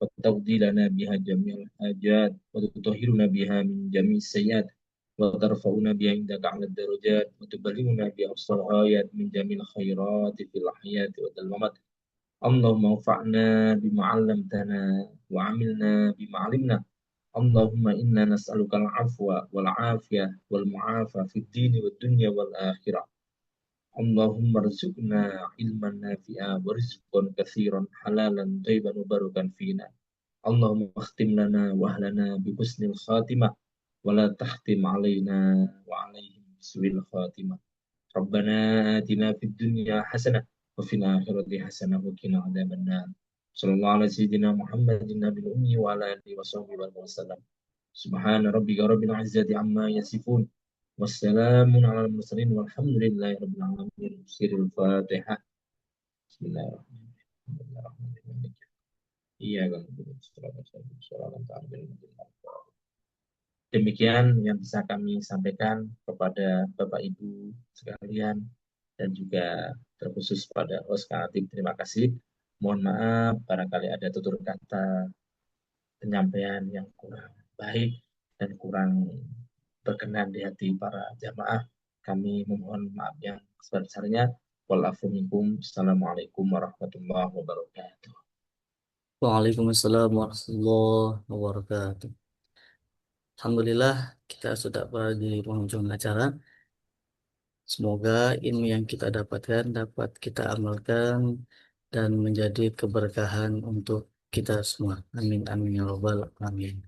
wa taqdi lana biha jamil hajat wa tutahhiruna biha min jamil sayyat wa tarfa'una biha indaka 'ala darajat wa tuballighuna bi aqsal ayat min jamil khairat fil hayati wa dal mamat. Allahumma anfa'na bima 'allamtana wa 'amilna bima 'alimna. Allahumma inna nas'aluka al-'afwa wal 'afiyah wal mu'afa fid dini wad dunya wal akhirah. Allahumma rzuqna ilman nafi'a wa rizqan katsiran halalan thayyiban mubarakan fina. Allahumma akhtim lana wa ahlana bi husnil khatimah wa la tahtim alaina wa alaihim su'il khatimah. Rabbana atina fid dunya hasanah wa fil akhirati hasanah wa qina adzabannar. Sallallahu alaihi sayyidina Muhammadin nabiyil ummi wa ala alihi wa sahbihi wa sallam. Subhana rabbika rabbil izzati amma yasifun. Wassalamun ala al-mursalin walhamdulillahi rabbil alamin. Sirul Fatihah. Bismillahirrahmanirrahim. Iya kan. Demikian yang bisa kami sampaikan kepada Bapak Ibu sekalian dan juga terkhusus pada host Kak Atik. Terima kasih. Mohon maaf barangkali ada tutur kata penyampaian yang kurang baik dan kurang berkenan di hati para jamaah. Kami memohon maaf yang sebesar-besarnya. Assalamualaikum warahmatullahi wabarakatuh. Waalaikumsalam warahmatullahi wabarakatuh. Alhamdulillah kita sudah berada di penghujung acara. Semoga ilmu yang kita dapatkan dapat kita amalkan dan menjadi keberkahan untuk kita semua. Amin amin ya robbal alamin.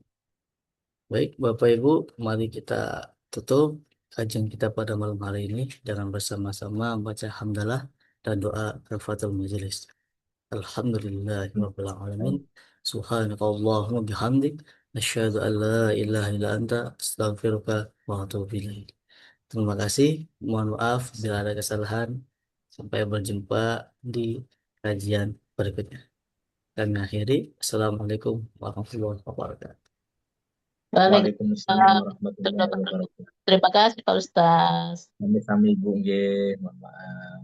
Baik Bapak Ibu, mari kita tutup kajian kita pada malam hari ini dengan bersama-sama membaca hamdalah dan doa kafaratul majelis. Alhamdulillahirabbil alamin. Subhanakallahumma bihamdik asyhadu an la ilaha illa anta astaghfiruka wa atubu ilaik. Terima kasih. Mohon maaf bila ada kesalahan. Sampai berjumpa di kajian berikutnya. Kami akhiri. Assalamualaikum warahmatullahi wabarakatuh. Waalaikumsalam Waalaikumsalam warahmatullahi wabarakatuh. Terima kasih Pak Ustaz. Kami Ibu nggih, mohon maaf.